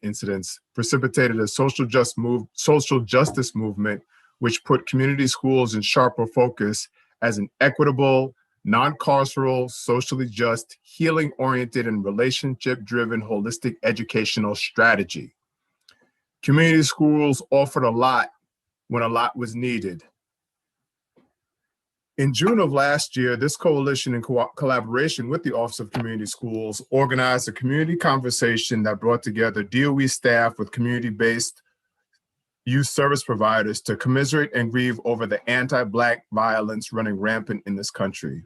incidents precipitated a social justice movement, which put community schools in sharper focus as an equitable, non-carceral, socially just, healing-oriented, and relationship-driven holistic educational strategy. Community schools offered a lot when a lot was needed. In June of last year, this coalition, in collaboration with the Office of Community Schools, organized a community conversation that brought together DOE staff with community-based youth service providers to commiserate and grieve over the anti-Black violence running rampant in this country.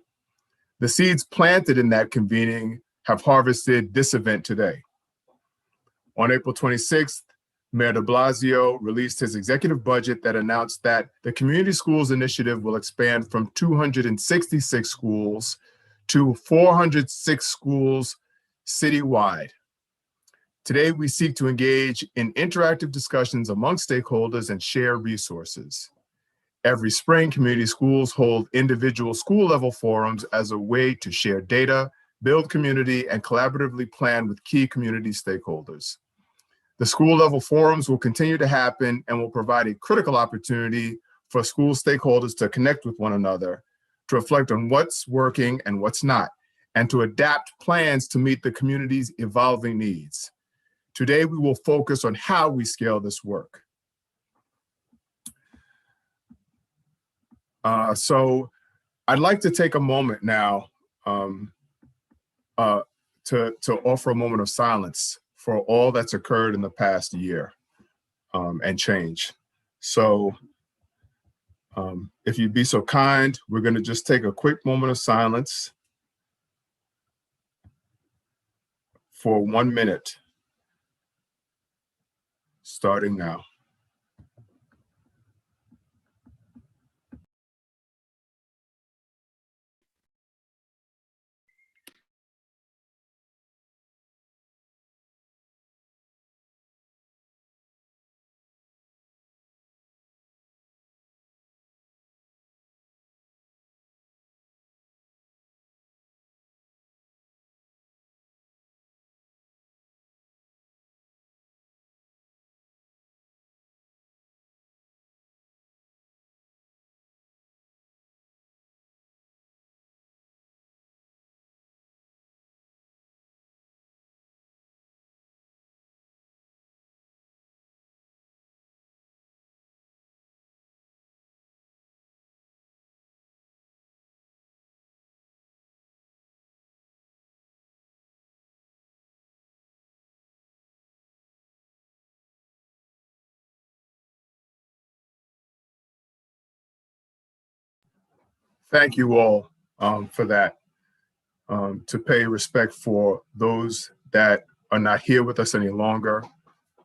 The seeds planted in that convening have harvested this event today. On April 26th, Mayor de Blasio released his executive budget that announced that the Community Schools Initiative will expand from 266 schools to 406 schools citywide. Today, we seek to engage in interactive discussions among stakeholders and share resources. Every spring, community schools hold individual school-level forums as a way to share data, build community, and collaboratively plan with key community stakeholders. The school-level forums will continue to happen and will provide a critical opportunity for school stakeholders to connect with one another, to reflect on what's working and what's not, and to adapt plans to meet the community's evolving needs. Today, we will focus on how we scale this work. So I'd like to take a moment now to offer a moment of silence for all that's occurred in the past year and change. So if you'd be so kind, we're going to just take a quick moment of silence for 1 minute, starting now. Thank you all for that, to pay respect for those that are not here with us any longer.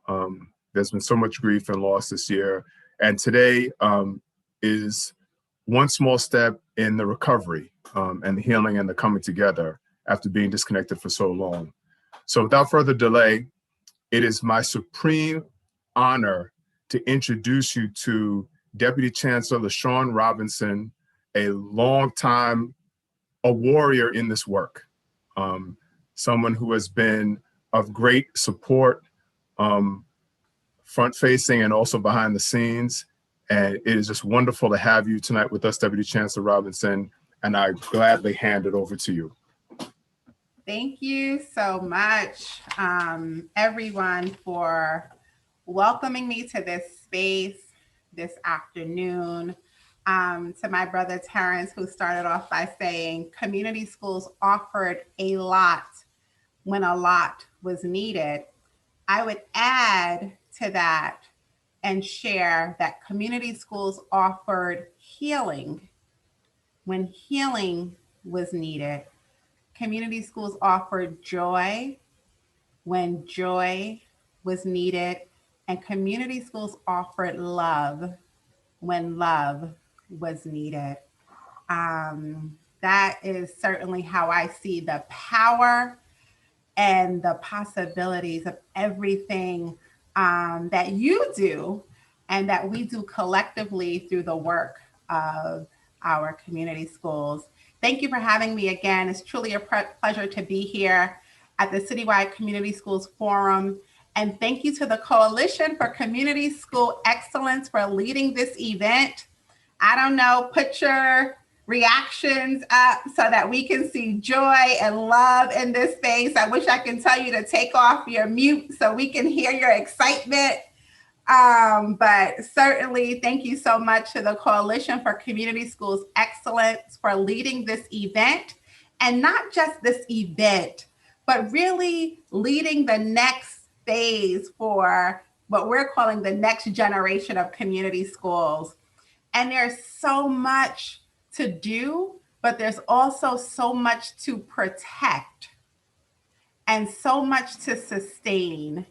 There's been so much grief and loss this year. And today is one small step in the recovery and the healing and the coming together after being disconnected for so long. So without further delay, it is my supreme honor to introduce you to Deputy Chancellor Lesean Robinson, a warrior in this work, someone who has been of great support, front-facing and also behind the scenes. And it is just wonderful to have you tonight with us, Deputy Chancellor Robinson, and I gladly hand it over to you. Thank you so much, everyone, for welcoming me to this space this afternoon. To my brother Terrence, who started off by saying community schools offered a lot when a lot was needed. I would add to that and share that community schools offered healing when healing was needed. Community schools offered joy when joy was needed, and community schools offered love when love was needed. That is certainly how I see the power and the possibilities of everything that you do and that we do collectively through the work of our community schools. Thank you for having me again. It's truly a pleasure to be here at the Citywide Community Schools Forum And thank you to the Coalition for Community School Excellence for leading this event. I don't know, put your reactions up so that we can see joy and love in this space. I wish I can tell you to take off your mute so we can hear your excitement. But certainly, thank you so much to the Coalition for Community Schools Excellence for leading this event. And not just this event, but really leading the next phase for what we're calling the next generation of community schools. And there's so much to do, but there's also so much to protect and so much to sustain.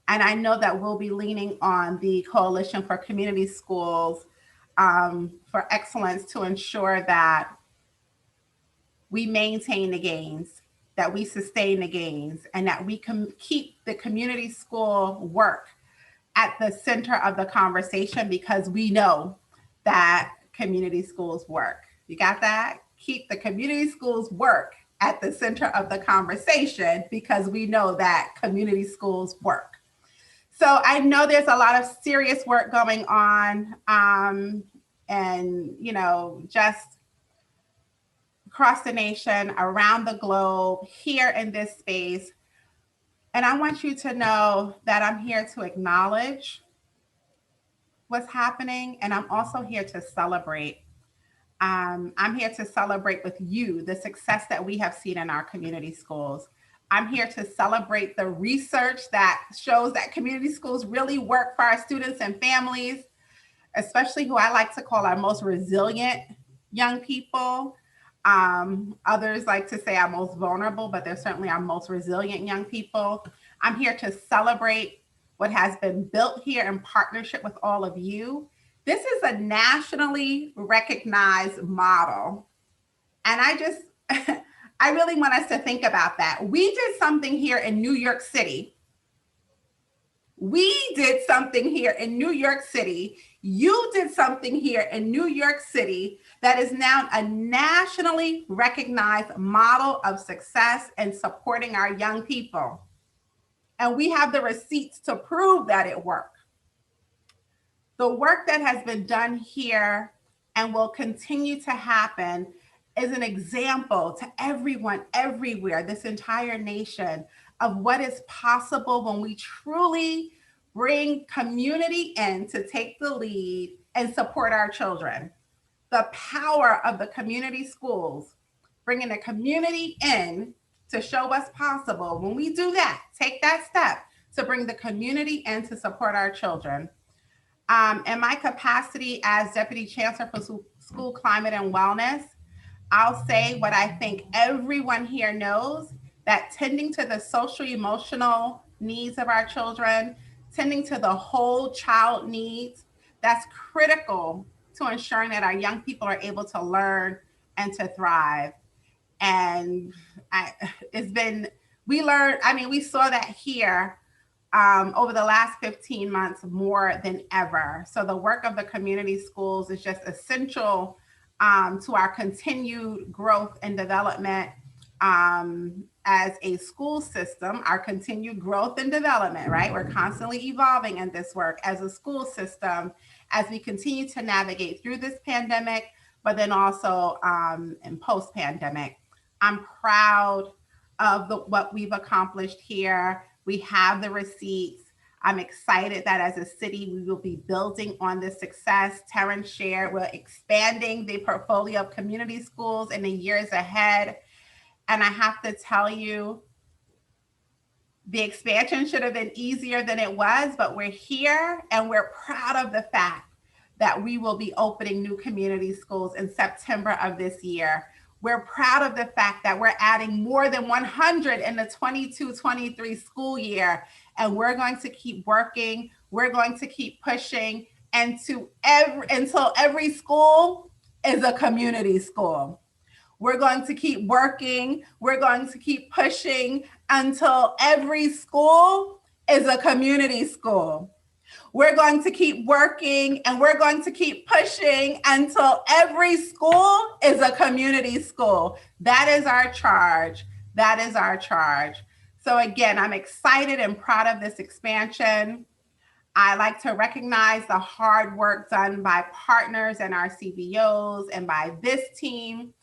And I know that we'll be leaning on the Coalition for Community Schools for Excellence to ensure that we maintain the gains, that we sustain the gains, and that we can keep the community school work at the center of the conversation, because we know that community schools work. You got that? Keep the community schools work at the center of the conversation, because we know that community schools work. So I know there's a lot of serious work going on, and just across the nation, around the globe, here in this space. And I want you to know that I'm here to acknowledge what's happening, and I'm also here to celebrate. I'm here to celebrate with you the success that we have seen in our community schools. I'm here to celebrate the research that shows that community schools really work for our students and families, especially who I like to call our most resilient young people. Others like to say our most vulnerable, but they're certainly our most resilient young people. I'm here to celebrate what has been built here in partnership with all of you. This is a nationally recognized model. And I really want us to think about that. We did something here in New York City. We did something here in New York City. You did something here in New York City that is now a nationally recognized model of success in supporting our young people. And we have the receipts to prove that it worked. The work that has been done here and will continue to happen is an example to everyone, everywhere, this entire nation, of what is possible when we truly bring community in to take the lead and support our children. The power of the community schools, bringing the community in to show what's possible. When we do that, take that step to bring the community in to support our children. In my capacity as Deputy Chancellor for School Climate and Wellness, I'll say what I think everyone here knows, that tending to the social emotional needs of our children, tending to the whole child needs, that's critical to ensuring that our young people are able to learn and to thrive. And we saw that here over the last 15 months more than ever. So the work of the community schools is just essential to our continued growth and development as a school system, our continued growth and development, right? We're constantly evolving in this work as a school system as we continue to navigate through this pandemic, but then also in post-pandemic. I'm proud of what we've accomplished here. We have the receipts. I'm excited that as a city, we will be building on this success. Terrence shared, we're expanding the portfolio of community schools in the years ahead. And I have to tell you, the expansion should have been easier than it was, but we're here and we're proud of the fact that we will be opening new community schools in September of this year. We're proud of the fact that we're adding more than 100 in the 22-23 school year. And we're going to keep working. We're going to keep pushing until every school is a community school. We're going to keep working. We're going to keep pushing until every school is a community school. We're going to keep working and we're going to keep pushing until every school is a community school. That is our charge. That is our charge. So again, I'm excited and proud of this expansion. I like to recognize the hard work done by partners and our CBOs and by this team.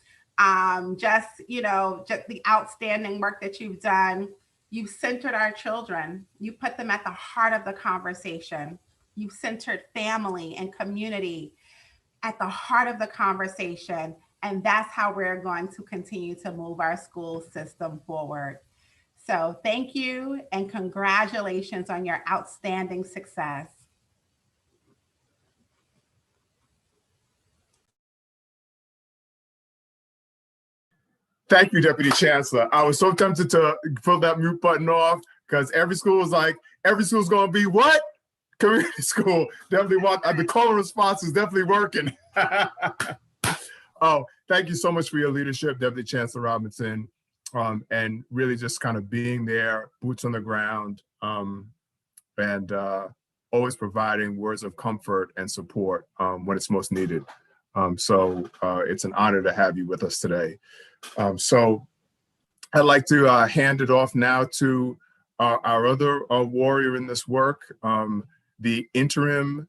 Just the outstanding work that you've done. You've centered our children. You put them at the heart of the conversation. You've centered family and community at the heart of the conversation. And that's how we're going to continue to move our school system forward. So thank you and congratulations on your outstanding success. Thank you, Deputy Chancellor. I was so tempted to pull that mute button off because every school is like, every school's going to be what? Community school. Definitely want, the call response is definitely working. Oh, thank you so much for your leadership, Deputy Chancellor Robinson, and really just kind of being there, boots on the ground, and always providing words of comfort and support when it's most needed. So it's an honor to have you with us today. So I'd like to hand it off now to our other warrior in this work, the Interim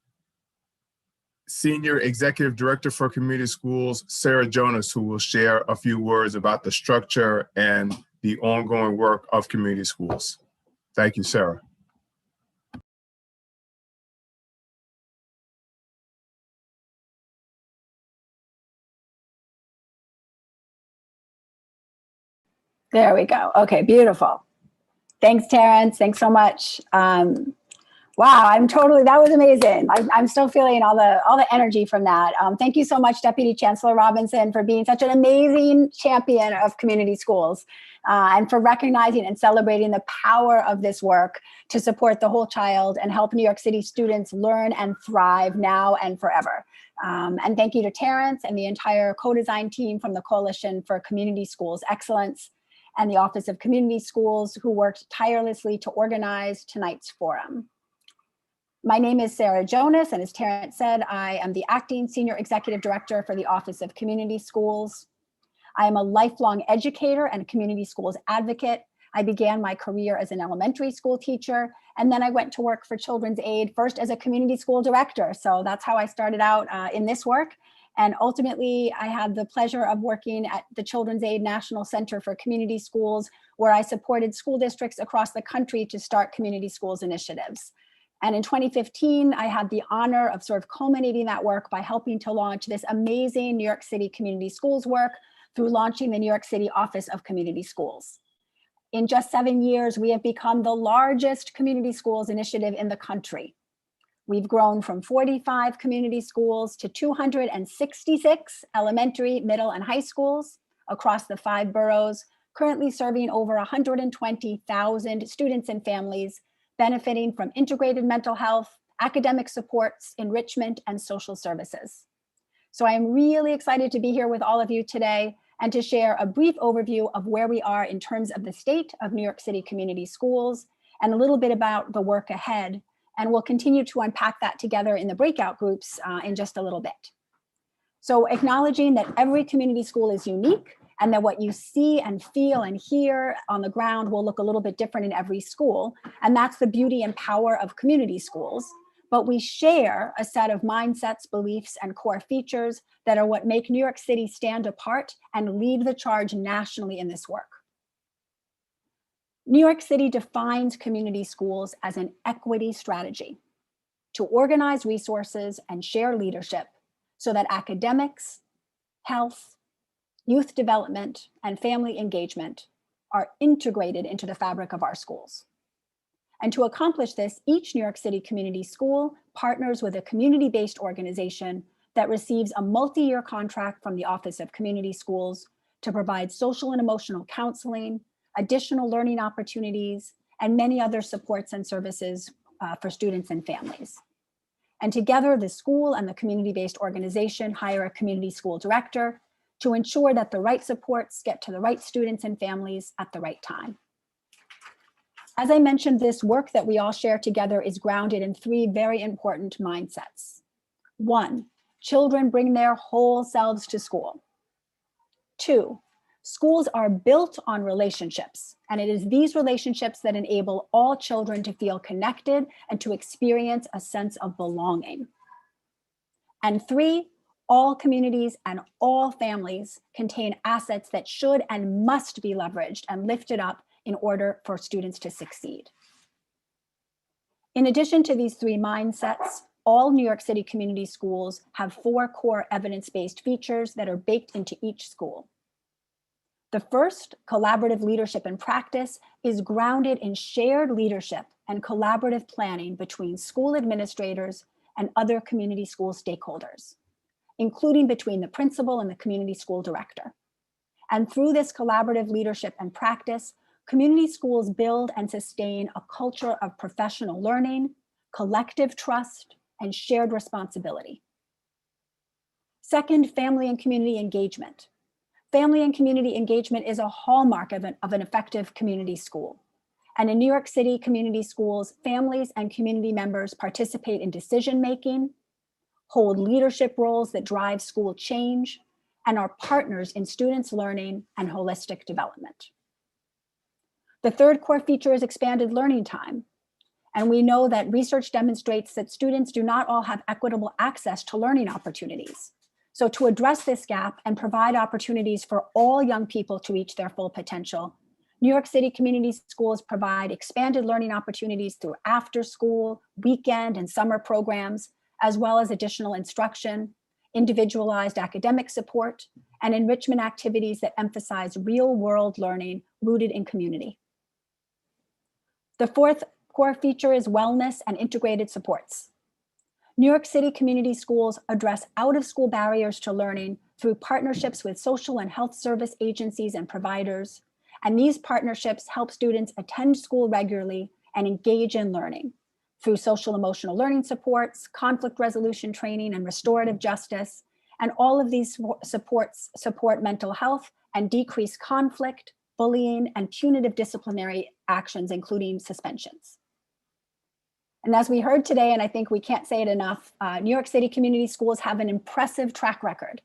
Senior Executive Director for Community Schools, Sarah Jonas, who will share a few words about the structure and the ongoing work of community schools. Thank you, Sarah. There we go. Okay, beautiful. Thanks, Terrence. Thanks so much. Wow, that was amazing. I'm still feeling all the energy from that. Thank you so much, Deputy Chancellor Robinson, for being such an amazing champion of community schools and for recognizing and celebrating the power of this work to support the whole child and help New York City students learn and thrive now and forever. And thank you to Terrence and the entire co-design team from the Coalition for Community Schools Excellence and the Office of Community Schools, who worked tirelessly to organize tonight's forum. My name is Sarah Jonas, and as Terrence said, I am the Acting Senior Executive Director for the Office of Community Schools. I am a lifelong educator and community schools advocate. I began my career as an elementary school teacher, and then I went to work for Children's Aid, first as a community school director. So that's how I started out in this work. And ultimately, I had the pleasure of working at the Children's Aid National Center for Community Schools, where I supported school districts across the country to start community schools initiatives. And in 2015, I had the honor of sort of culminating that work by helping to launch this amazing New York City community schools work through launching the New York City Office of Community Schools. In just 7 years, we have become the largest community schools initiative in the country. We've grown from 45 community schools to 266 elementary, middle, and high schools across the 5 boroughs, currently serving over 120,000 students and families, benefiting from integrated mental health, academic supports, enrichment, and social services. So I am really excited to be here with all of you today and to share a brief overview of where we are in terms of the state of New York City community schools and a little bit about the work ahead. And we'll continue to unpack that together in the breakout groups in just a little bit. So acknowledging that every community school is unique and that what you see and feel and hear on the ground will look a little bit different in every school. And that's the beauty and power of community schools. But we share a set of mindsets, beliefs, and core features that are what make New York City stand apart and lead the charge nationally in this work. New York City defines community schools as an equity strategy to organize resources and share leadership so that academics, health, youth development, and family engagement are integrated into the fabric of our schools. And to accomplish this, each New York City community school partners with a community-based organization that receives a multi-year contract from the Office of Community Schools to provide social and emotional counseling, additional learning opportunities, and many other supports and services for students and families. And together, the school and the community-based organization hire a community school director to ensure that the right supports get to the right students and families at the right time. As I mentioned, this work that we all share together is grounded in 3 very important mindsets. 1, children bring their whole selves to school. 2, Schools are built on relationships, and it is these relationships that enable all children to feel connected and to experience a sense of belonging. And 3, all communities and all families contain assets that should and must be leveraged and lifted up in order for students to succeed. In addition to these 3 mindsets, all New York City community schools have 4 core evidence-based features that are baked into each school. The first, collaborative leadership and practice, is grounded in shared leadership and collaborative planning between school administrators and other community school stakeholders, including between the principal and the community school director. And through this collaborative leadership and practice, community schools build and sustain a culture of professional learning, collective trust, and shared responsibility. Second, family and community engagement. Family and community engagement is a hallmark of an effective community school. And in New York City community schools, families and community members participate in decision-making, hold leadership roles that drive school change, and are partners in students' learning and holistic development. The third core feature is expanded learning time. And we know that research demonstrates that students do not all have equitable access to learning opportunities. So to address this gap and provide opportunities for all young people to reach their full potential, New York City community schools provide expanded learning opportunities through after-school, weekend, and summer programs, as well as additional instruction, individualized academic support, and enrichment activities that emphasize real-world learning rooted in community. The fourth core feature is wellness and integrated supports. New York City community schools address out-of-school barriers to learning through partnerships with social and health service agencies and providers. And these partnerships help students attend school regularly and engage in learning through social emotional learning supports, conflict resolution training, and restorative justice. And all of these supports support mental health and decrease conflict, bullying, and punitive disciplinary actions, including suspensions. And as we heard today, and I think we can't say it enough, New York City community schools have an impressive track record.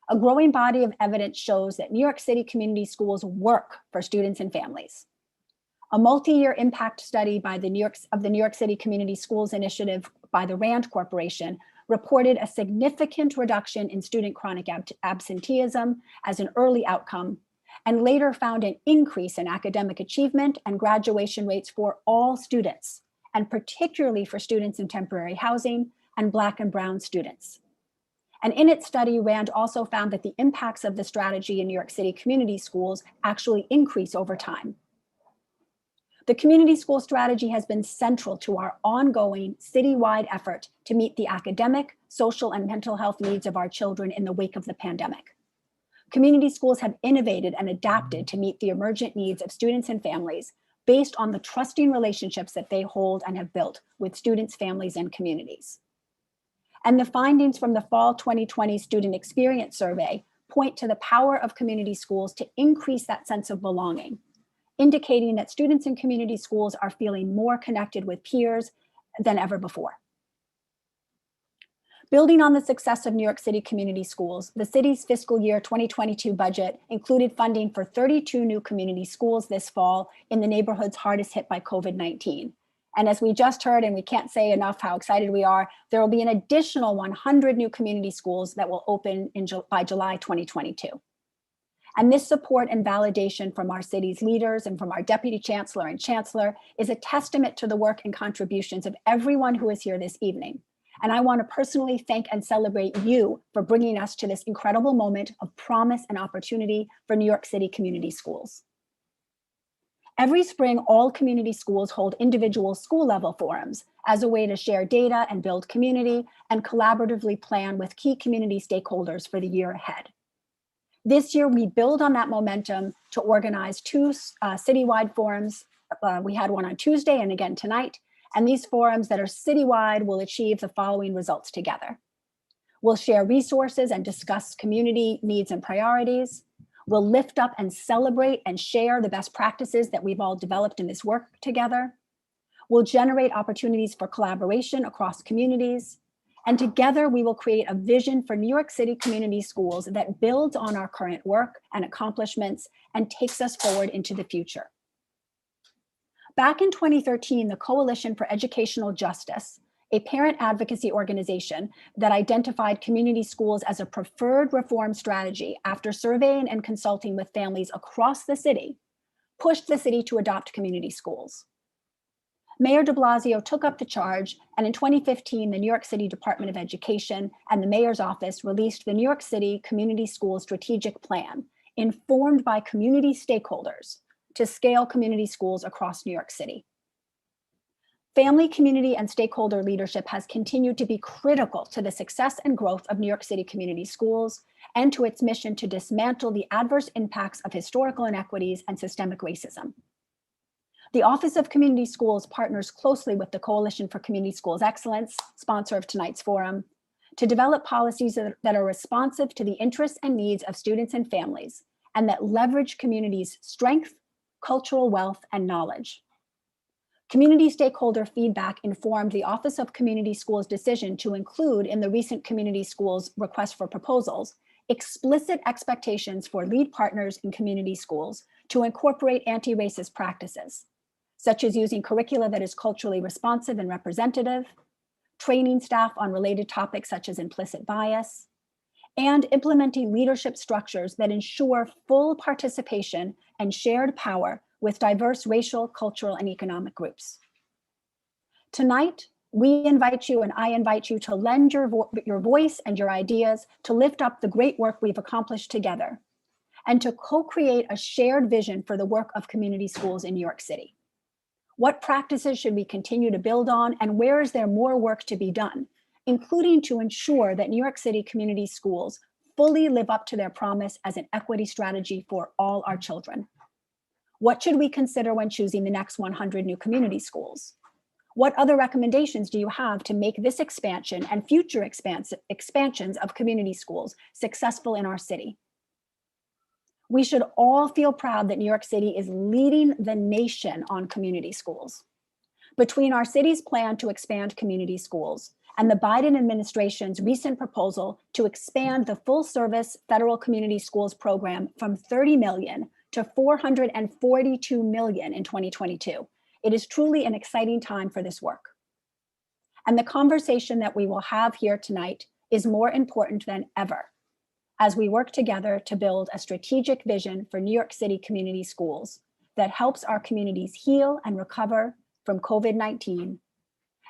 A growing body of evidence shows that New York City community schools work for students and families. A multi-year impact study by the New York City Community Schools Initiative by the RAND Corporation reported a significant reduction in student chronic absenteeism as an early outcome, and later found an increase in academic achievement and graduation rates for all students, and particularly for students in temporary housing and Black and Brown students. And in its study, RAND also found that the impacts of the strategy in New York City community schools actually increase over time. The community school strategy has been central to our ongoing citywide effort to meet the academic, social, and mental health needs of our children in the wake of the pandemic. Community schools have innovated and adapted to meet the emergent needs of students and families based on the trusting relationships that they hold and have built with students, families, and communities. And the findings from the fall 2020 Student Experience Survey point to the power of community schools to increase that sense of belonging, indicating that students in community schools are feeling more connected with peers than ever before. Building on the success of New York City community schools, the city's fiscal year 2022 budget included funding for 32 new community schools this fall in the neighborhoods hardest hit by COVID-19. And as we just heard, and we can't say enough how excited we are, there will be an additional 100 new community schools that will open by July 2022. And this support and validation from our city's leaders and from our Deputy Chancellor and Chancellor is a testament to the work and contributions of everyone who is here this evening. And I want to personally thank and celebrate you for bringing us to this incredible moment of promise and opportunity for New York City community schools. Every spring, all community schools hold individual school level forums as a way to share data and build community and collaboratively plan with key community stakeholders for the year ahead. This year, we build on that momentum to organize 2 citywide forums. We had one on Tuesday and again tonight. And these forums that are citywide will achieve the following results together. We'll share resources and discuss community needs and priorities. We'll lift up and celebrate and share the best practices that we've all developed in this work together. We'll generate opportunities for collaboration across communities. And together we will create a vision for New York City community schools that builds on our current work and accomplishments and takes us forward into the future. Back in 2013, the Coalition for Educational Justice, a parent advocacy organization that identified community schools as a preferred reform strategy after surveying and consulting with families across the city, pushed the city to adopt community schools. Mayor de Blasio took up the charge, and in 2015, the New York City Department of Education and the mayor's office released the New York City Community School Strategic Plan, informed by community stakeholders to scale community schools across New York City. Family, community, and stakeholder leadership has continued to be critical to the success and growth of New York City community schools and to its mission to dismantle the adverse impacts of historical inequities and systemic racism. The Office of Community Schools partners closely with the Coalition for Community Schools Excellence, sponsor of tonight's forum, to develop policies that are responsive to the interests and needs of students and families, and that leverage communities' strength, cultural wealth, and knowledge. Community stakeholder feedback informed the Office of Community Schools' decision to include in the recent Community Schools request for proposals explicit expectations for lead partners in community schools to incorporate anti-racist practices, such as using curricula that is culturally responsive and representative, training staff on related topics such as implicit bias, and implementing leadership structures that ensure full participation and shared power with diverse racial, cultural, and economic groups. Tonight, we invite you and I invite you to lend your voice and your ideas to lift up the great work we've accomplished together and to co-create a shared vision for the work of community schools in New York City. What practices should we continue to build on, and where is there more work to be done, including to ensure that New York City community schools fully live up to their promise as an equity strategy for all our children? What should we consider when choosing the next 100 new community schools? What other recommendations do you have to make this expansion and future expansions of community schools successful in our city? We should all feel proud that New York City is leading the nation on community schools. Between our city's plan to expand community schools and the Biden administration's recent proposal to expand the full-service federal community schools program from 30 million to 442 million in 2022, it is truly an exciting time for this work. And the conversation that we will have here tonight is more important than ever as we work together to build a strategic vision for New York City community schools that helps our communities heal and recover from COVID-19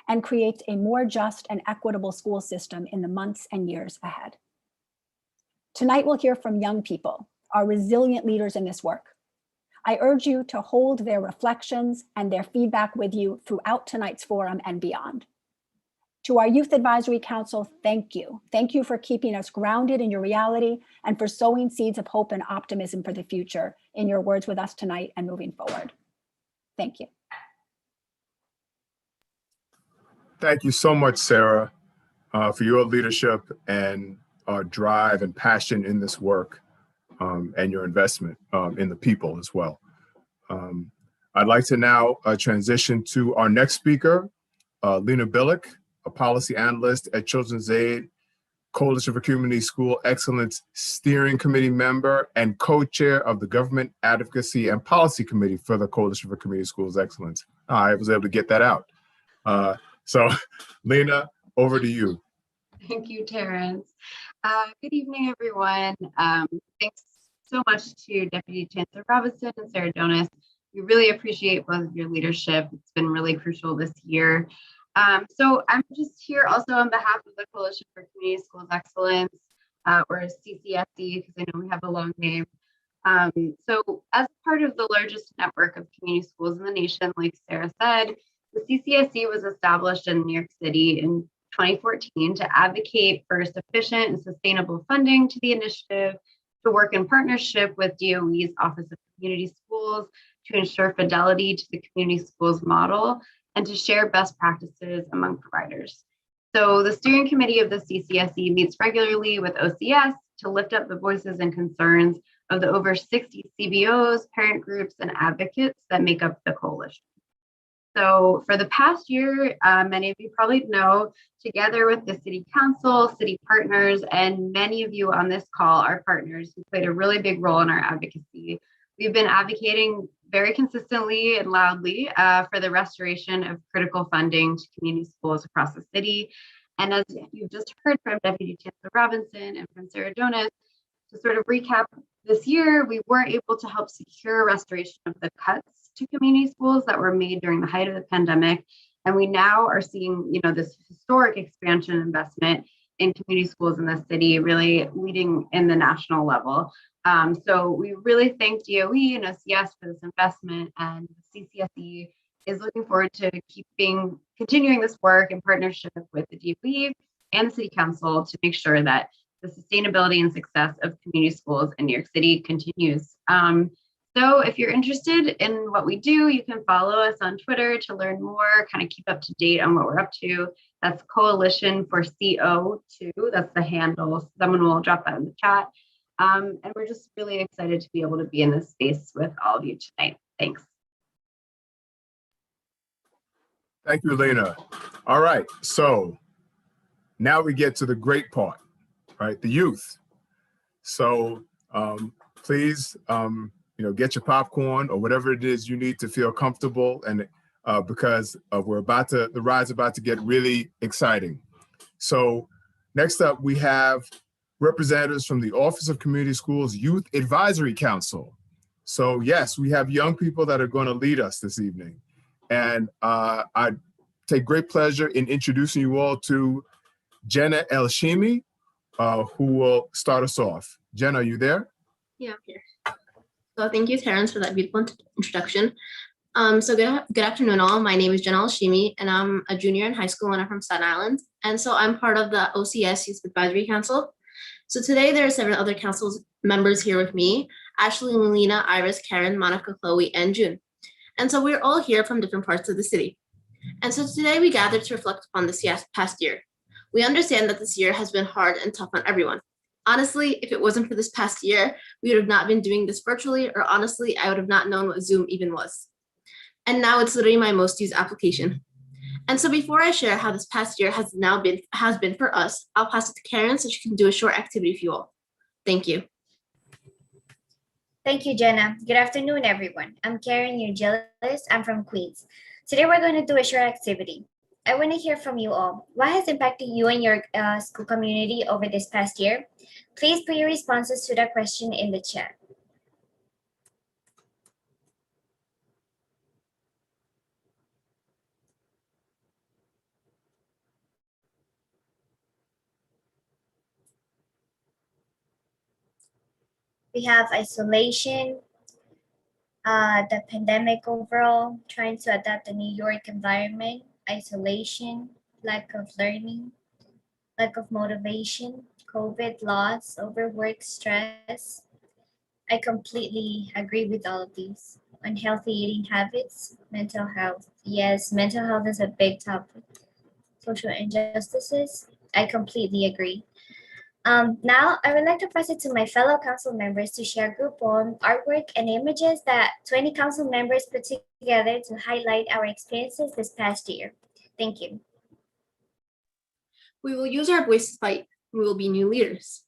and creates a more just and equitable school system in the months and years ahead. Tonight, we'll hear from young people, our resilient leaders in this work. I urge you to hold their reflections and their feedback with you throughout tonight's forum and beyond. To our Youth Advisory Council, thank you. Thank you for keeping us grounded in your reality and for sowing seeds of hope and optimism for the future in your words with us tonight and moving forward. Thank you. Thank you so much, Sarah, for your leadership and drive and passion in this work, and your investment in the people as well. I'd like to now transition to our next speaker, Lena Bilic, a policy analyst at Children's Aid, Coalition for Community School Excellence Steering Committee member, and co-chair of the Government Advocacy and Policy Committee for the Coalition for Community Schools Excellence. I was able to get that out. So Lena, over to you. Thank you, Terrence. Good evening, everyone. Thanks so much to Deputy Chancellor Robinson and Sarah Jonas. We really appreciate both of your leadership. It's been really crucial this year. So I'm just here also on behalf of the Coalition for Community Schools Excellence, or CCSE, because I know we have a long name. So as part of the largest network of community schools in the nation, like Sarah said, the CCSE was established in New York City in 2014 to advocate for sufficient and sustainable funding to the initiative, to work in partnership with DOE's Office of Community Schools to ensure fidelity to the community schools model, and to share best practices among providers. So the steering committee of the CCSE meets regularly with OCS to lift up the voices and concerns of the over 60 CBOs, parent groups, and advocates that make up the coalition. So for the past year, many of you probably know, together with the City Council, city partners, and many of you on this call are partners who played a really big role in our advocacy. We've been advocating very consistently and loudly for the restoration of critical funding to community schools across the city. And as you've just heard from Deputy Chancellor Robinson and from Sarah Jonas, to sort of recap, this year we were able to help secure restoration of the cuts to community schools that were made during the height of the pandemic. And we now are seeing, this historic expansion investment in community schools in the city, really leading in the national level. So we really thank DOE and OCS for this investment, and CCSE is looking forward to continuing this work in partnership with the DOE and the City Council to make sure that the sustainability and success of community schools in New York City continues. So if you're interested in what we do, you can follow us on Twitter to learn more, kind of keep up to date on what we're up to. That's Coalition for CO2. That's the handle. Someone will drop that in the chat. And we're just really excited to be able to be in this space with all of you tonight. Thanks. Thank you, Lena. All right, so now we get to the great part, right? The youth. So please, get your popcorn or whatever it is you need to feel comfortable, and because the ride's about to get really exciting. So next up, we have representatives from the Office of Community Schools Youth Advisory Council. So yes, we have young people that are going to lead us this evening. And I take great pleasure in introducing you all to Jenna El-Shimi, who will start us off. Jenna, are you there? Yeah, I'm here. So thank you, Terrence, for that beautiful introduction. So good afternoon, all. My name is Jenna El-Shimi, and I'm a junior in high school, and I'm from Staten Island. And so I'm part of the OCS Youth Advisory Council. So today there are 7 other council members here with me: Ashley, Lena, Iris, Karen, Monica, Chloe, and June. And so we're all here from different parts of the city. And so today we gathered to reflect upon this past year. We understand that this year has been hard and tough on everyone. Honestly, if it wasn't for this past year, we would have not been doing this virtually, or honestly, I would have not known what Zoom even was. And now it's literally my most used application. And so before I share how this past year has been for us, I'll pass it to Karen so she can do a short activity for you all. Thank you. Thank you, Jenna. Good afternoon, everyone. I'm Karen, your jealous. I'm from Queens. Today, we're going to do a short activity. I want to hear from you all. What has impacted you and your school community over this past year? Please put your responses to that question in the chat. We have isolation, the pandemic overall, trying to adapt the New York environment, isolation, lack of learning, lack of motivation, COVID, loss, overwork, stress. I completely agree with all of these. Unhealthy eating habits, mental health. Yes, mental health is a big topic. Social injustices, I completely agree. Now, I would like to pass it to my fellow council members to share group poem, artwork, and images that 20 council members put together to highlight our experiences this past year. Thank you. We will use our voice to fight. We will be new leaders.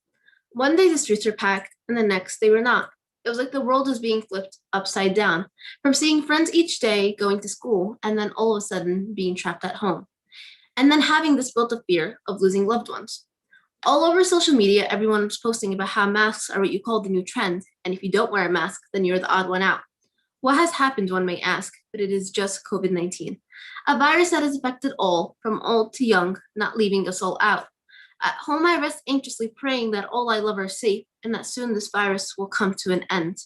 One day the streets were packed, and the next they were not. It was like the world was being flipped upside down, from seeing friends each day going to school, and then all of a sudden being trapped at home. And then having this built-up fear of losing loved ones. All over social media, everyone was posting about how masks are what you call the new trend, and if you don't wear a mask, then you're the odd one out. What has happened, one may ask, but it is just COVID-19, a virus that has affected all, from old to young, not leaving us all out. At home, I rest anxiously praying that all I love are safe, and that soon this virus will come to an end.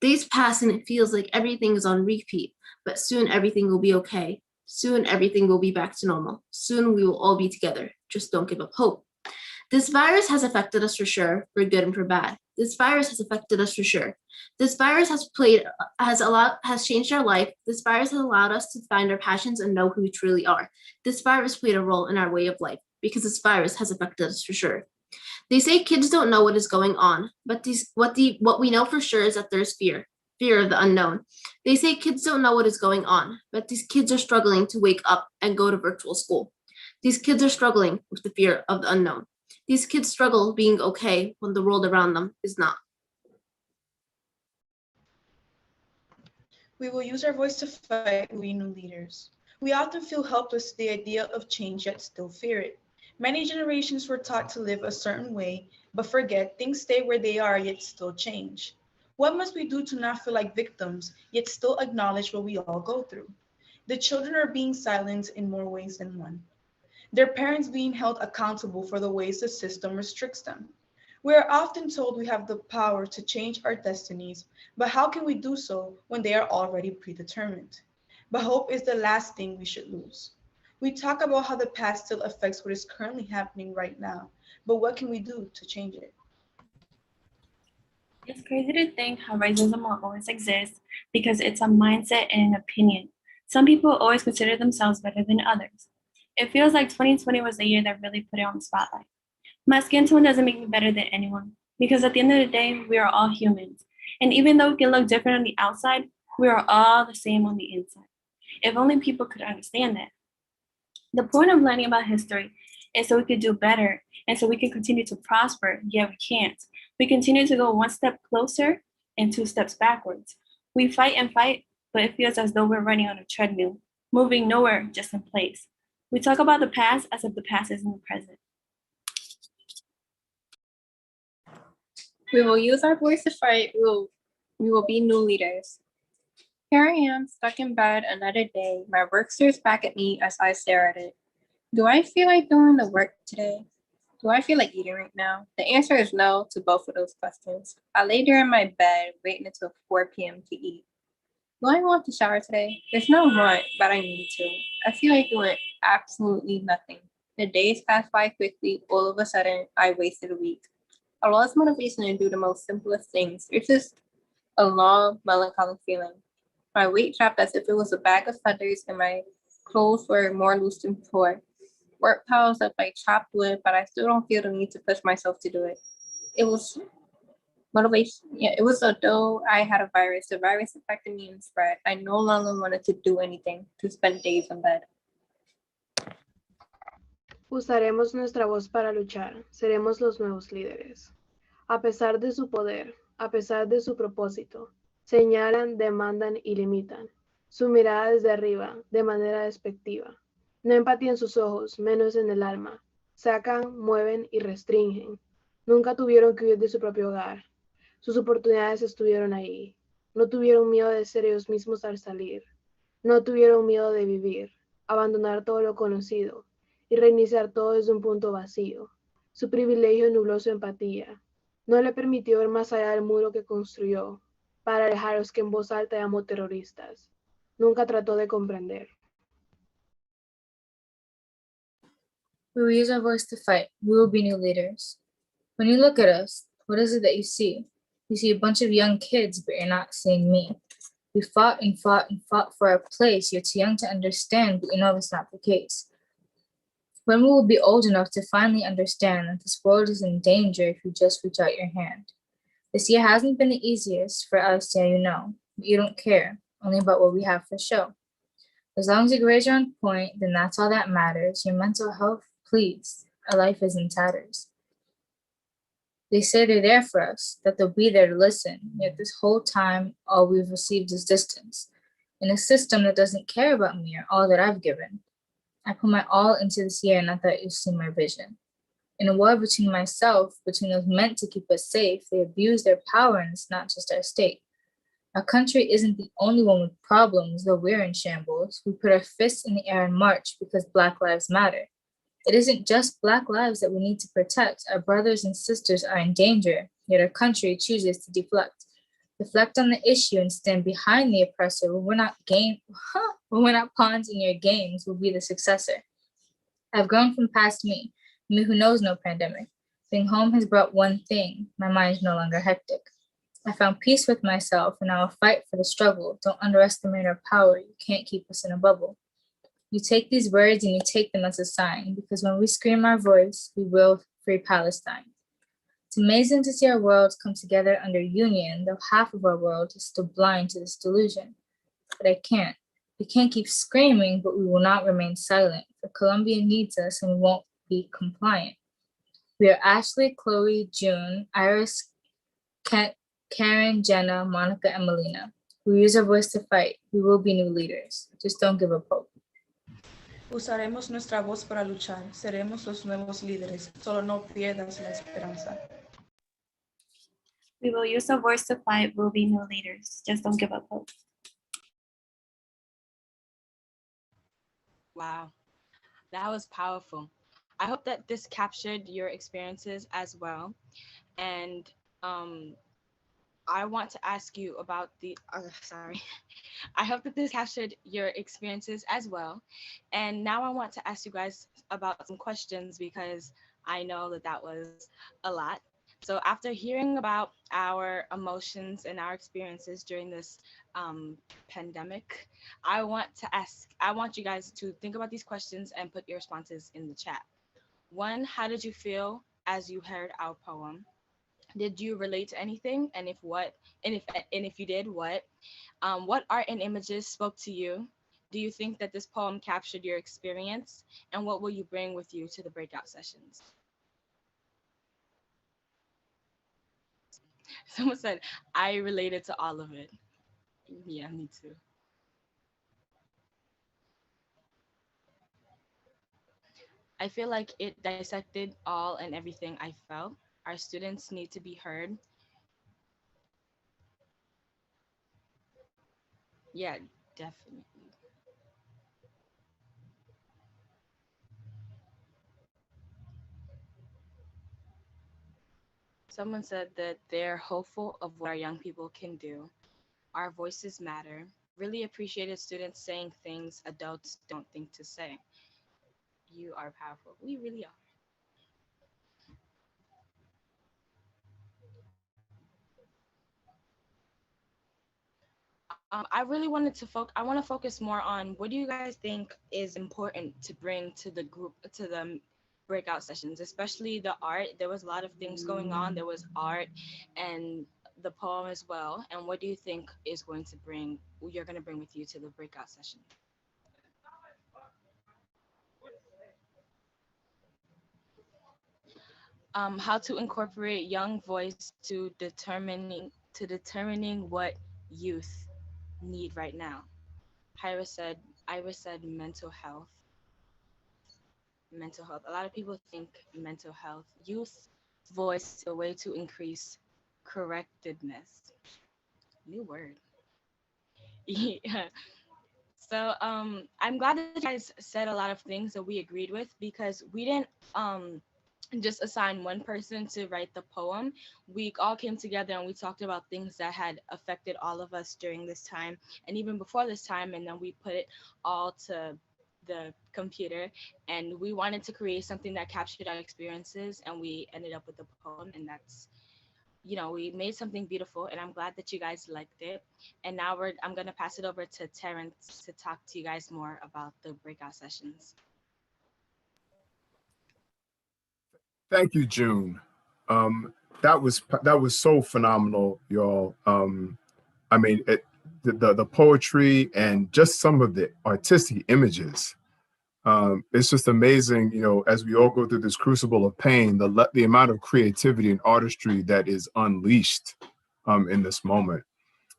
Days pass and it feels like everything is on repeat, but soon everything will be okay. Soon everything will be back to normal. Soon we will all be together. Just don't give up hope. This virus has affected us for sure, for good and for bad. This virus has affected us for sure. This virus has changed our life. This virus has allowed us to find our passions and know who we truly are. This virus played a role in our way of life because this virus has affected us for sure. They say kids don't know what is going on, but what we know for sure is that there's fear. fear of the unknown. They say kids don't know what is going on, but these kids are struggling to wake up and go to virtual school. These kids are struggling with the fear of the unknown. These kids struggle being okay when the world around them is not. We will use our voice to fight. We new leaders. We often feel helpless to the idea of change, yet still fear it. Many generations were taught to live a certain way, but forget things stay where they are, yet still change. What must we do to not feel like victims, yet still acknowledge what we all go through? The children are being silenced in more ways than one. Their parents being held accountable for the ways the system restricts them. We are often told we have the power to change our destinies, but how can we do so when they are already predetermined? But hope is the last thing we should lose. We talk about how the past still affects what is currently happening right now, but what can we do to change it? It's crazy to think how racism will always exist because it's a mindset and an opinion. Some people always consider themselves better than others. It feels like 2020 was the year that really put it on the spotlight. My skin tone doesn't make me better than anyone because at the end of the day, we are all humans. And even though we can look different on the outside, we are all the same on the inside. If only people could understand that. The point of learning about history is so we could do better and so we can continue to prosper, yet we can't. We continue to go one step closer and two steps backwards. We fight and fight, but it feels as though we're running on a treadmill, moving nowhere, just in place. We talk about the past as if the past isn't the present. We will use our voice to fight. We will be new leaders. Here I am, stuck in bed another day. My work stares back at me as I stare at it. Do I feel like doing the work today? Do I feel like eating right now? The answer is no to both of those questions. I lay there in my bed, waiting until 4 p.m. to eat. Do I want to shower today? There's no want, but I need to. I feel like doing absolutely nothing. The days pass by quickly. All of a sudden, I wasted a week. I lost motivation to do the most simplest things. It's just a long, melancholy feeling. My weight dropped as if it was a bag of feathers, and my clothes were more loose than before. Work piles up like chopped wood, but I still don't feel the need to push myself to do it. It was motivation. Yeah, it was as though I had a virus. The virus affected me and spread. I no longer wanted to do anything, to spend days in bed. Usaremos nuestra voz para luchar. Seremos los nuevos líderes. A pesar de su poder, a pesar de su propósito, señalan, demandan y limitan. Su mirada desde arriba, de manera despectiva. No empatía en sus ojos, menos en el alma. Sacan, mueven y restringen. Nunca tuvieron que huir de su propio hogar. Sus oportunidades estuvieron ahí. No tuvieron miedo de ser ellos mismos al salir. No tuvieron miedo de vivir, abandonar todo lo conocido y reiniciar todo desde un punto vacío. Su privilegio nubló su empatía. No le permitió ver más allá del muro que construyó para alejar a los que en voz alta llamó terroristas. Nunca trató de comprender. We will use our voice to fight. We will be new leaders. When you look at us, what is it that you see? You see a bunch of young kids, but you're not seeing me. We fought and fought and fought for our place. You're too young to understand, but you know that's not the case. When we will be old enough to finally understand that this world is in danger if you just reach out your hand. This year hasn't been the easiest for us, yeah, you know, but you don't care, only about what we have for show. As long as your grades are on point, then that's all that matters. Your mental health, please. Our life is in tatters. They say they're there for us, that they'll be there to listen, yet this whole time, all we've received is distance. In a system that doesn't care about me or all that I've given. I put my all into this year and I thought you'd see my vision. In a war between myself, between those meant to keep us safe, they abuse their power and it's not just our state. Our country isn't the only one with problems, though we're in shambles. We put our fists in the air and march because Black Lives Matter. It isn't just Black lives that we need to protect. Our brothers and sisters are in danger, yet our country chooses to deflect. Deflect on the issue and stand behind the oppressor. When we're not pawns in your games, we'll be the successor. I've grown from past me who knows no pandemic. Being home has brought one thing, my mind's no longer hectic. I found peace with myself and I will fight for the struggle. Don't underestimate our power. You can't keep us in a bubble. You take these words and you take them as a sign, because when we scream our voice, we will free Palestine. It's amazing to see our worlds come together under union, though half of our world is still blind to this delusion. But I can't. We can't keep screaming, but we will not remain silent, for Columbia needs us and we won't be compliant. We are Ashley, Chloe, June, Iris, Karen, Jenna, Monica, and Melina. We use our voice to fight. We will be new leaders. Just don't give up hope. Usaremos nuestra voz para luchar. Seremos los nuevos líderes. Solo no pierdas la esperanza. We will use our voice to fight. We'll be new leaders. Just don't give up hope. Wow, that was powerful. I hope that this captured your experiences as well. And I want to ask you about sorry. I hope that this captured your experiences as well. And now I want to ask you guys about some questions because I know that that was a lot. So after hearing about our emotions and our experiences during this pandemic, I want you guys to think about these questions and put your responses in the chat. One, how did you feel as you heard our poem? Did you relate to anything? And if you did, what? What art and images spoke to you? Do you think that this poem captured your experience? And what will you bring with you to the breakout sessions? Someone said, I related to all of it. Yeah, me too. I feel like it dissected all and everything I felt. Our students need to be heard. Yeah, definitely. Someone said that they're hopeful of what our young people can do. Our voices matter. Really appreciated students saying things adults don't think to say. You are powerful. We really are. I want to focus more on what do you guys think is important to bring to the group, to the breakout sessions, especially the art. There was a lot of things going on. There was art and the poem as well. And what do you think is you're going to bring with you to the breakout session? How to incorporate young voice to determining what youth need right now. Iris said mental health. Mental health. A lot of people think mental health. Youth voice a way to increase correctedness. New word. Yeah. So I'm glad that you guys said a lot of things that we agreed with because we didn't just assign one person to write the poem. We all came together and we talked about things that had affected all of us during this time and even before this time, and then we put it all to the computer and we wanted to create something that captured our experiences, and we ended up with the poem, and that's, we made something beautiful, and I'm glad that you guys liked it. And now I'm going to pass it over to Terrence to talk to you guys more about the breakout sessions. Thank you, June. That was so phenomenal, y'all. I mean, the poetry and just some of the artistic images. It's just amazing, as we all go through this crucible of pain, the amount of creativity and artistry that is unleashed in this moment.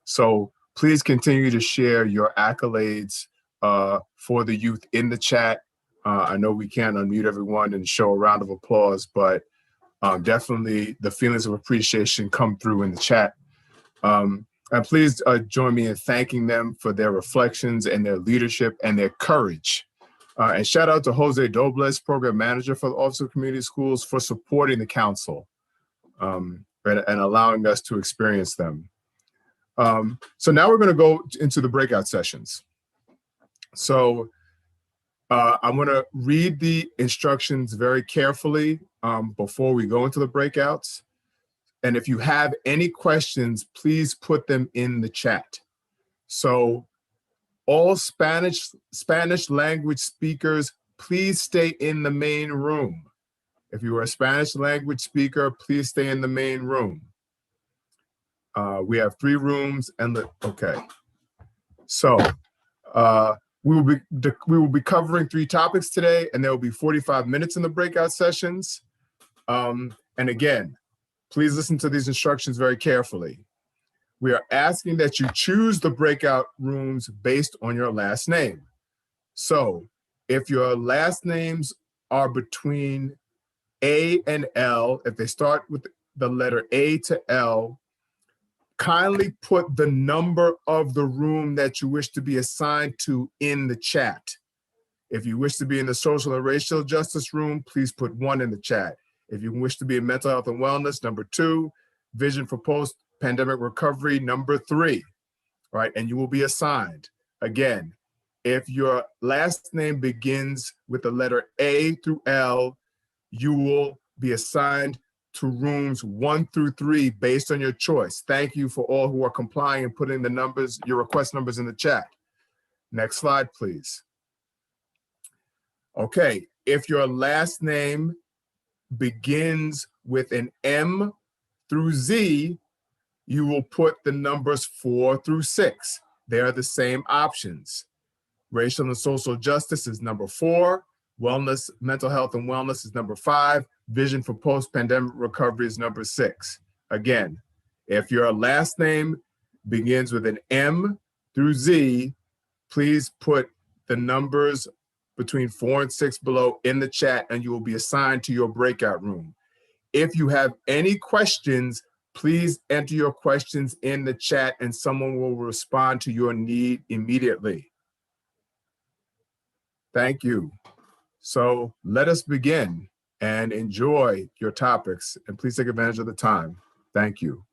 So please continue to share your accolades for the youth in the chat. I know we can't unmute everyone and show a round of applause, but definitely the feelings of appreciation come through in the chat. And please join me in thanking them for their reflections and their leadership and their courage. And shout out to Jose Dobles, Program Manager for the Office of Community Schools, for supporting the council and allowing us to experience them. So now we're going to go into the breakout sessions. So I'm going to read the instructions very carefully before we go into the breakouts. And if you have any questions, please put them in the chat. So all Spanish language speakers, please stay in the main room. If you are a Spanish language speaker, please stay in the main room. We have 3 rooms and okay. So we will be covering 3 topics today, and there will be 45 minutes in the breakout sessions. And again, please listen to these instructions very carefully. We are asking that you choose the breakout rooms based on your last name. So if your last names are between A and L, if they start with the letter A to L, kindly put the number of the room that you wish to be assigned to in the chat. If you wish to be in the social and racial justice room, please put 1 in the chat. If you wish to be in mental health and wellness, number 2, vision for post-pandemic recovery, number 3, right? And you will be assigned. Again, if your last name begins with the letter A through L, you will be assigned to rooms 1 through 3 based on your choice. Thank you for all who are complying and putting the numbers, your request numbers in the chat. Next slide, please. Okay, if your last name begins with an M through Z, you will put the numbers 4 through 6. They are the same options. Racial and social justice is number 4. Wellness, mental health and wellness is number 5. Vision for post-pandemic recovery is number 6. Again, if your last name begins with an M through Z, please put the numbers between 4 and 6 below in the chat, and you will be assigned to your breakout room. If you have any questions, please enter your questions in the chat and someone will respond to your need immediately. Thank you. So let us begin and enjoy your topics, and please take advantage of the time. Thank you.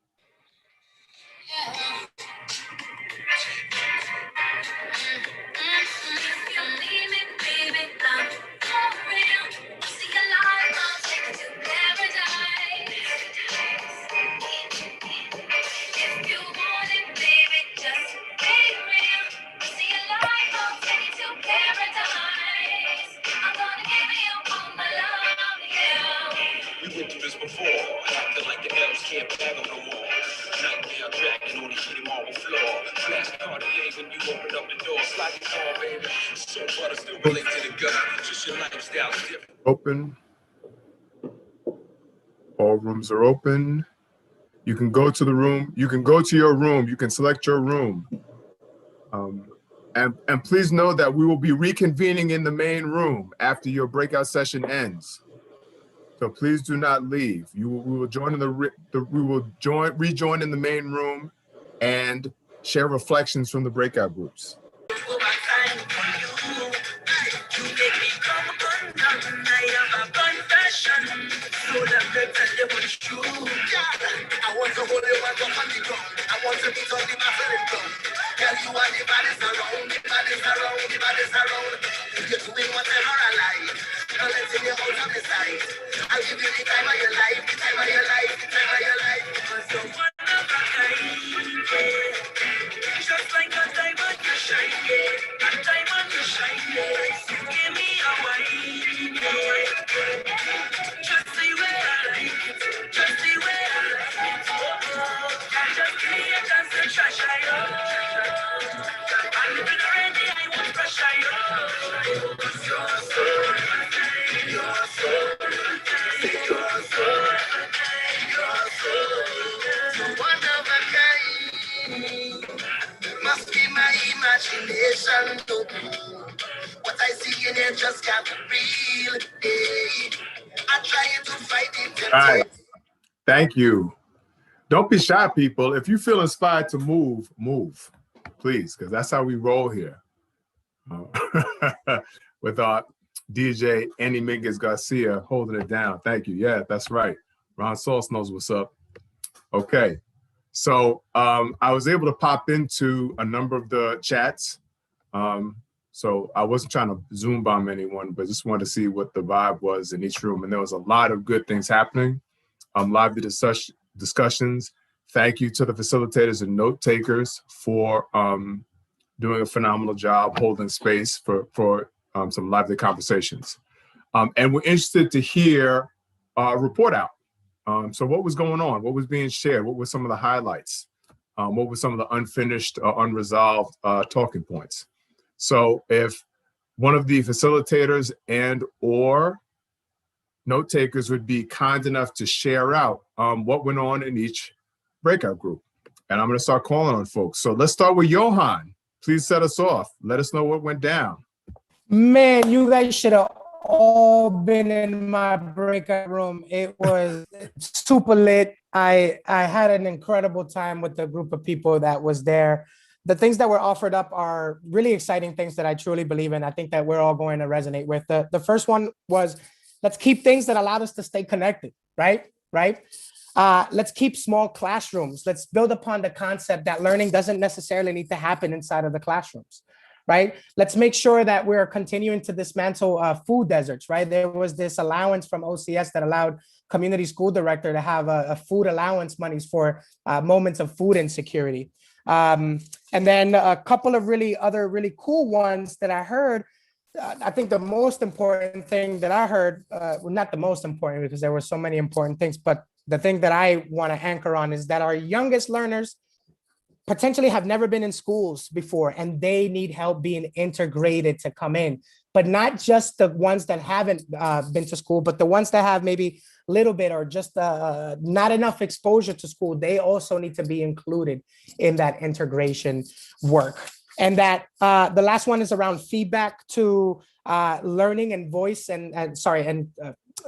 Open. All rooms are open. You can go to the room. You can go to your room. You can select your room. And please know that we will be reconvening in the main room after your breakout session ends. So please do not leave. We will join in rejoin in the main room and share reflections from the breakout groups. I want to hold you on the ground. I want to be talking about feeling drum. Girl, you are the baddest around, the baddest around, the baddest around. You're doing whatever I like. Now let's see you out of the sight. I'll give you the time of your life, the time of your life, the time of your life. Because you're one of a kind, yeah. Just like a diamond you shine, yeah. A diamond you shine, yeah. You give me a wine, yeah. Just the way I like it, just the way I like it. And just give me a chance to trash I I'm living already, I won't crush I Cause you're so good, you're so good, you're so good, you're so good. So one of a kind, must be my imagination. What I see in it just can't be real. I try to fight it. All right, thank you. Don't be shy, people. If you feel inspired to move, move, please, because that's how we roll here. With our DJ Annie Mingus Garcia holding it down. Thank you. Yeah, that's right. Ron Sauce knows what's up. Okay, so I was able to pop into a number of the chats. So I wasn't trying to Zoom bomb anyone, but just wanted to see what the vibe was in each room. And there was a lot of good things happening. Lively discussions. Thank you to the facilitators and note takers for doing a phenomenal job holding space for some lively conversations. And we're interested to hear report out. So what was going on? What was being shared? What were some of the highlights? What were some of the unfinished or unresolved talking points? So if one of the facilitators and or note takers would be kind enough to share out what went on in each breakout group. And I'm going to start calling on folks. So let's start with Johan. Please set us off. Let us know what went down. Man, you guys should have all been in my breakout room. It was super lit. I had an incredible time with the group of people that was there. The things that were offered up are really exciting things that I truly believe in. I think that we're all going to resonate with. The first one was, let's keep things that allowed us to stay connected, right? Let's keep small classrooms. Let's build upon the concept that learning doesn't necessarily need to happen inside of the classrooms, right? Let's make sure that we're continuing to dismantle food deserts, right? There was this allowance from OCS that allowed community school director to have a food allowance monies for moments of food insecurity. And then a couple of other really cool ones that I heard. I think the most important thing that I heard, well, not the most important because there were so many important things, but the thing that I want to anchor on is that our youngest learners potentially have never been in schools before, and they need help being integrated to come in, but not just the ones that haven't been to school, but the ones that have maybe a little bit or just not enough exposure to school. They also need to be included in that integration work. And that the last one is around feedback to learning and voice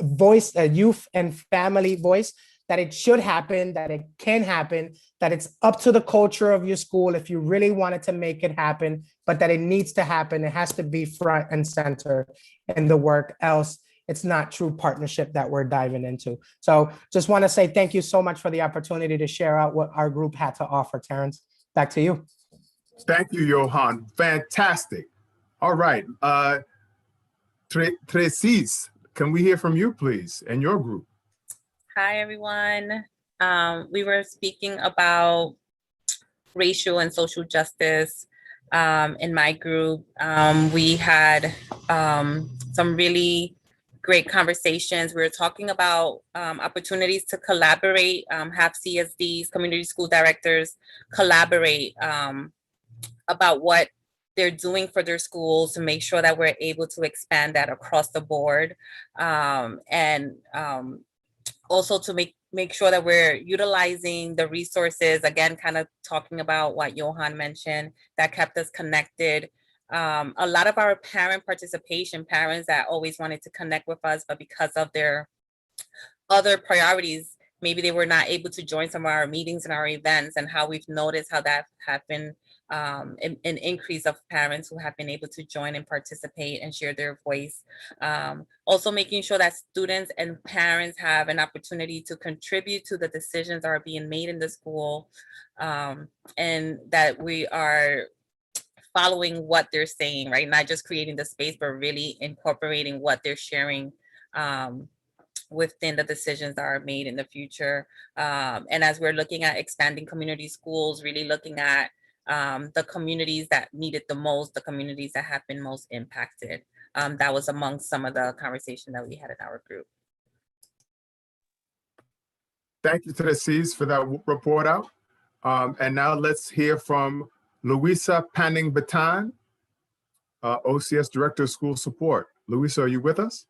voice, youth and family voice, that it should happen, that it can happen, that it's up to the culture of your school if you really wanted to make it happen, but that it needs to happen. It has to be front and center in the work, else it's not true partnership that we're diving into. So just want to say thank you so much for the opportunity to share out what our group had to offer. Terrence, back to you. Thank you, Johan. Fantastic. All right. Tracis, can we hear from you, please, and your group? Hi, everyone. We were speaking about racial and social justice in my group. We had some really great conversations. We were talking about opportunities to collaborate, have CSDs, community school directors, collaborate about what they're doing for their schools to make sure that we're able to expand that across the board. And also to make sure that we're utilizing the resources, again, kind of talking about what Johan mentioned, that kept us connected. A lot of our parent participation, parents that always wanted to connect with us, but because of their other priorities, maybe they were not able to join some of our meetings and our events, and how we've noticed how that have been an increase of parents who have been able to join and participate and share their voice. Also making sure that students and parents have an opportunity to contribute to the decisions that are being made in the school, and that we are following what they're saying, right? Not just creating the space, but really incorporating what they're sharing within the decisions that are made in the future. And as we're looking at expanding community schools, really looking at the communities that need it the most, the communities that have been most impacted. That was among some of the conversation that we had in our group. Thank you to the C's for that report out. And now let's hear from Louisa Panning-Baton, OCS Director of School Support. Louisa, are you with us?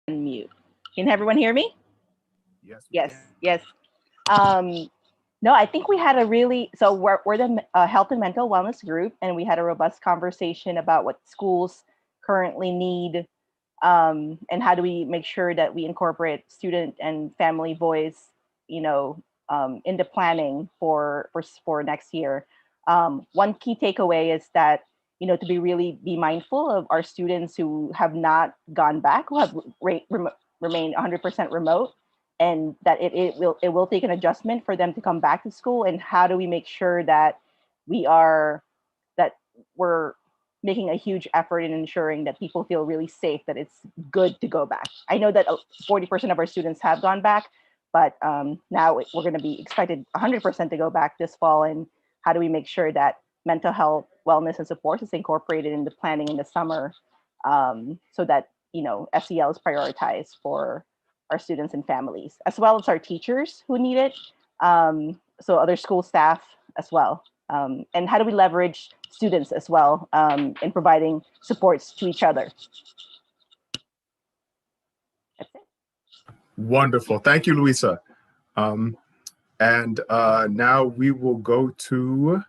Mute. Can everyone hear me? Yes. Yes. No, I think we had a really, so we're the health and mental wellness group, and we had a robust conversation about what schools currently need, and how do we make sure that we incorporate student and family voice, into planning for next year. One key takeaway is that, to be mindful of our students who have not gone back, who have remained 100% remote, and that it will take an adjustment for them to come back to school. And how do we make sure that we're making a huge effort in ensuring that people feel really safe, that it's good to go back. I know that 40% of our students have gone back, but now we're going to be expected 100% to go back this fall. And how do we make sure that mental health, wellness, and support is incorporated in the planning in the summer, so that SEL is prioritized for our students and families, as well as our teachers who need it. So other school staff as well. And how do we leverage students as well in providing supports to each other? That's it. Wonderful. Thank you, Luisa. And now we will go to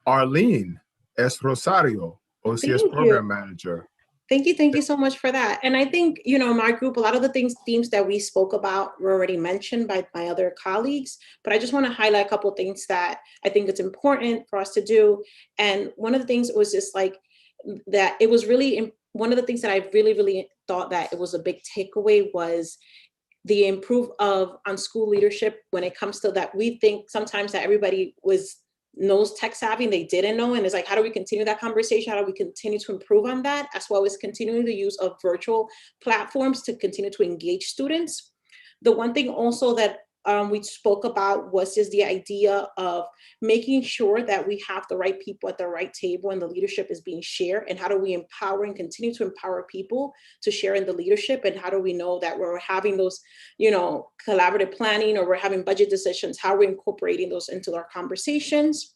Arlene S. Rosario, OCS Thank Program you. Manager. Thank you so much for that. And I think, my group, a lot of the themes that we spoke about were already mentioned by my other colleagues, but I just want to highlight a couple of things that I think it's important for us to do. And one of the things was just like that it was really, one of the things that I really thought that it was a big takeaway was the improve on school leadership when it comes to that. We think sometimes that everybody knows tech savvy and they didn't know. And it's like, how do we continue that conversation? How do we continue to improve on that? As well as continuing the use of virtual platforms to continue to engage students. The one thing also that we spoke about was just the idea of making sure that we have the right people at the right table and the leadership is being shared. And how do we empower and continue to empower people to share in the leadership? And how do we know that we're having those, collaborative planning, or we're having budget decisions, how we're incorporating those into our conversations?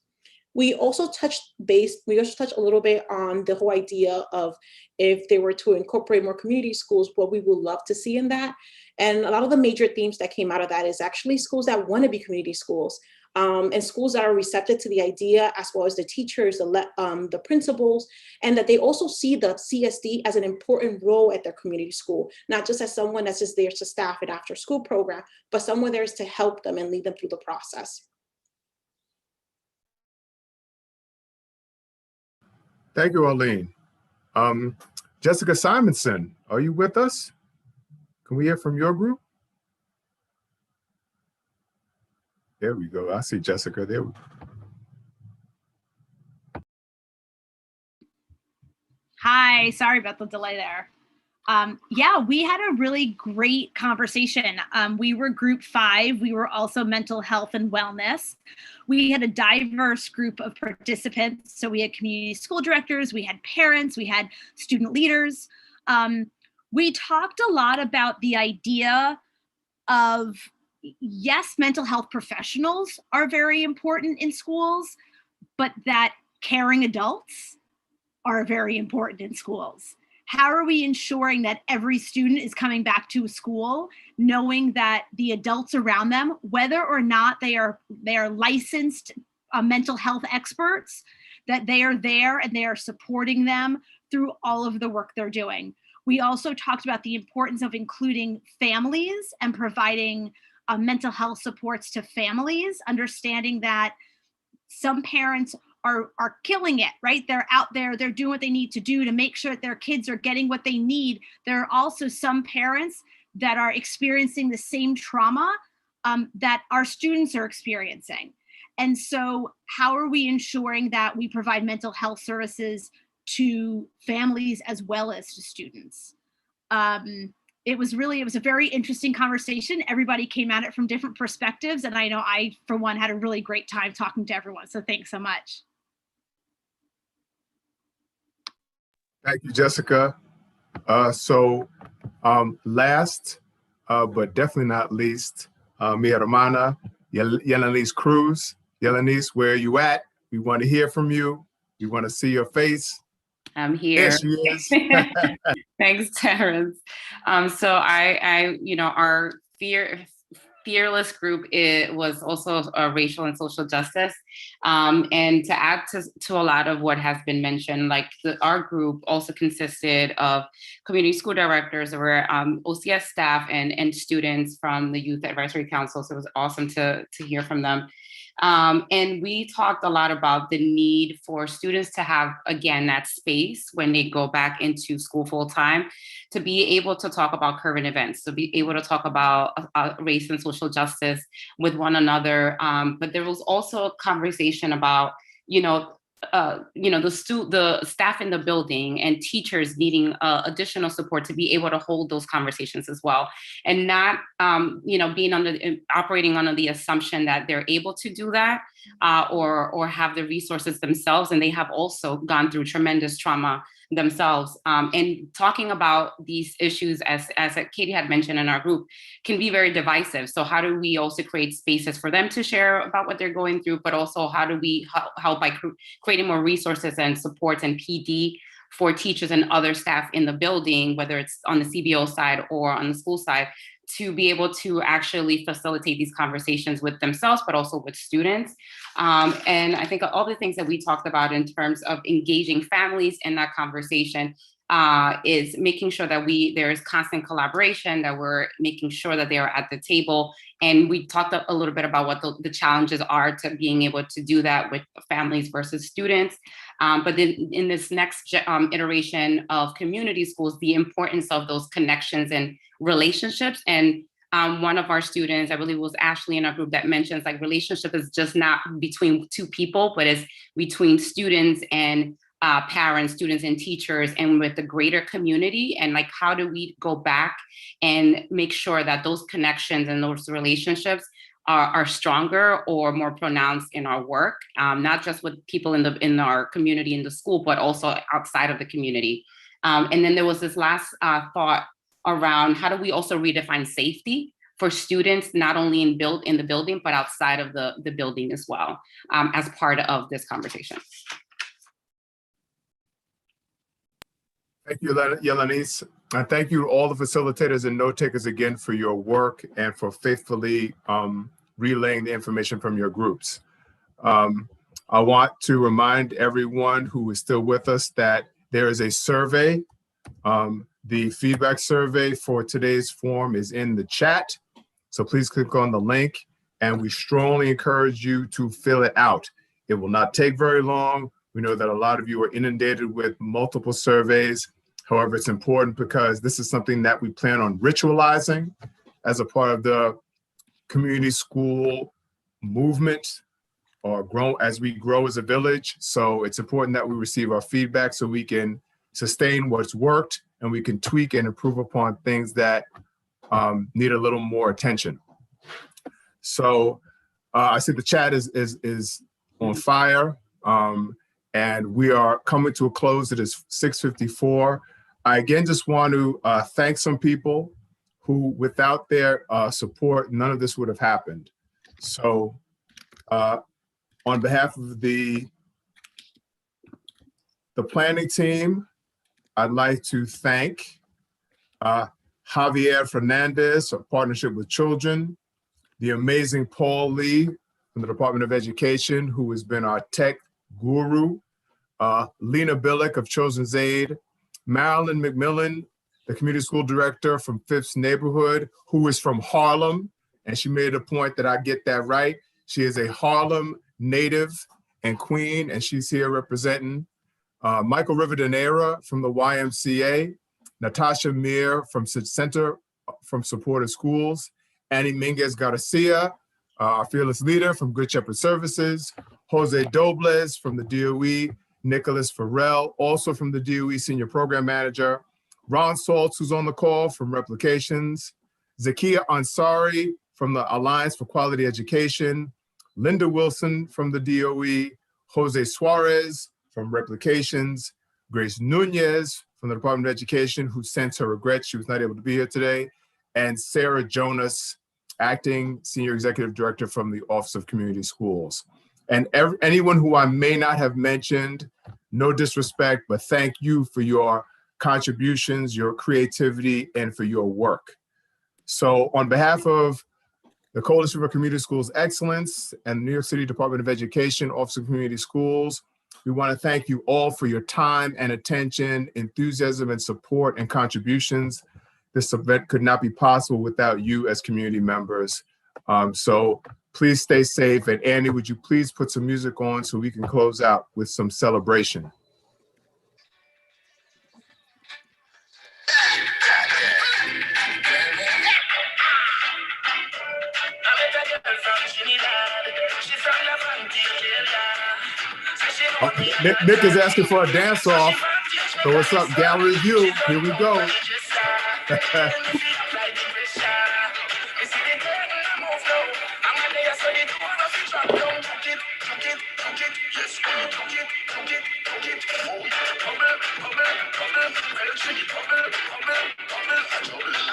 We also touched a little bit on the whole idea of if they were to incorporate more community schools, what we would love to see in that. And a lot of the major themes that came out of that is actually schools that want to be community schools, and schools that are receptive to the idea, as well as the teachers, the principals, and that they also see the CSD as an important role at their community school, not just as someone that's just there to staff an after school program, but someone there is to help them and lead them through the process. Thank you, Arlene. Jessica Simonson, are you with us? Can we hear from your group? There we go. I see Jessica there. Hi, sorry about the delay there. Yeah, we had a really great conversation. We were group 5. We were also mental health and wellness. We had a diverse group of participants. So we had community school directors, we had parents, we had student leaders. We talked a lot about the idea of, yes, mental health professionals are very important in schools, but that caring adults are very important in schools. How are we ensuring that every student is coming back to a school knowing that the adults around them, whether or not they are licensed mental health experts, that they are there and they are supporting them through all of the work they're doing? We also talked about the importance of including families and providing mental health supports to families, understanding that some parents are killing it, right? They're out there, they're doing what they need to do to make sure that their kids are getting what they need. There are also some parents that are experiencing the same trauma that our students are experiencing. And so how are we ensuring that we provide mental health services to families as well as to students? It was a very interesting conversation. Everybody came at it from different perspectives. And I know I, for one, had a really great time talking to everyone. So thanks so much. Thank you, Jessica. Last, but definitely not least, mi hermana, Yelanis Cruz. Yelanis, where are you at? We want to hear from you. We want to see your face. I'm here. There she is. Thanks, Terrence. So our fearless group, it was also racial and social justice. And to add to a lot of what has been mentioned, our group also consisted of community school directors, there were OCS staff and students from the Youth Advisory Council. So it was awesome to hear from them. And we talked a lot about the need for students to have, again, that space when they go back into school full time, to be able to talk about current events, to be able to talk about race and social justice with one another. But there was also a conversation about, the staff in the building and teachers needing additional support to be able to hold those conversations as well, and not operating under the assumption that they're able to do that or have the resources themselves. And they have also gone through tremendous trauma themselves. And talking about these issues, as Katie had mentioned in our group, can be very divisive. So how do we also create spaces for them to share about what they're going through, but also how do we help by creating more resources and supports and PD for teachers and other staff in the building, whether it's on the CBO side or on the school side, to be able to actually facilitate these conversations with themselves, but also with students. And I think all the things that we talked about in terms of engaging families in that conversation is making sure that there is constant collaboration, that we're making sure that they are at the table. And we talked a little bit about what the challenges are to being able to do that with families versus students. But then in this next iteration of community schools, the importance of those connections and relationships. And one of our students, I believe it was Ashley in our group, that mentions like relationship is just not between two people, but it's between students and parents, students and teachers, and with the greater community. And like, how do we go back and make sure that those connections and those relationships are stronger or more pronounced in our work, not just with people in our community in the school, but also outside of the community. And then there was this last thought around how do we also redefine safety for students, not only in the building, but outside of the building as well, as part of this conversation. Thank you, Yelenice. And thank you to all the facilitators and note takers again for your work and for faithfully relaying the information from your groups. I want to remind everyone who is still with us that there is a survey. The feedback survey for today's forum is in the chat. So please click on the link and we strongly encourage you to fill it out. It will not take very long. We know that a lot of you are inundated with multiple surveys. However, it's important because this is something that we plan on ritualizing as a part of the community school movement or as we grow as a village. So it's important that we receive our feedback so we can sustain what's worked and we can tweak and improve upon things that need a little more attention. So I see the chat is on fire and we are coming to a close. It is 6:54. I again just want to thank some people who, without their support, none of this would have happened. So on behalf of the planning team, I'd like to thank Javier Fernandez, a partnership with children, the amazing Paul Lee from the Department of Education, who has been our tech guru, Lena Bilic of Children's Aid, Marilyn McMillan, the community school director from Fifth Neighborhood, who is from Harlem, and she made a point that I get that right. She is a Harlem native and queen, and she's here representing. Michael Rivadeneira from the YMCA, Natasha Mir from Center from Supported Schools, Annie Minguez Garcia, our fearless leader from Good Shepherd Services, Jose Dobles from the DOE, Nicholas Farrell, also from the DOE Senior Program Manager, Ron Saltz, who's on the call from Replications, Zakia Ansari from the Alliance for Quality Education, Linda Wilson from the DOE, Jose Suarez from Replications, Grace Nunez from the Department of Education, who sends her regrets she was not able to be here today, and Sarah Jonas, Acting Senior Executive Director from the Office of Community Schools. And anyone who I may not have mentioned, no disrespect, but thank you for your contributions, your creativity, and for your work. So on behalf of the Coalition for Community Schools Excellence and the New York City Department of Education, Office of Community Schools, we want to thank you all for your time and attention, enthusiasm and support and contributions. This event could not be possible without you as community members. So please stay safe. And Andy, would you please put some music on so we can close out with some celebration? Nick is asking for a dance off. So what's up, Gallery View? Here we go.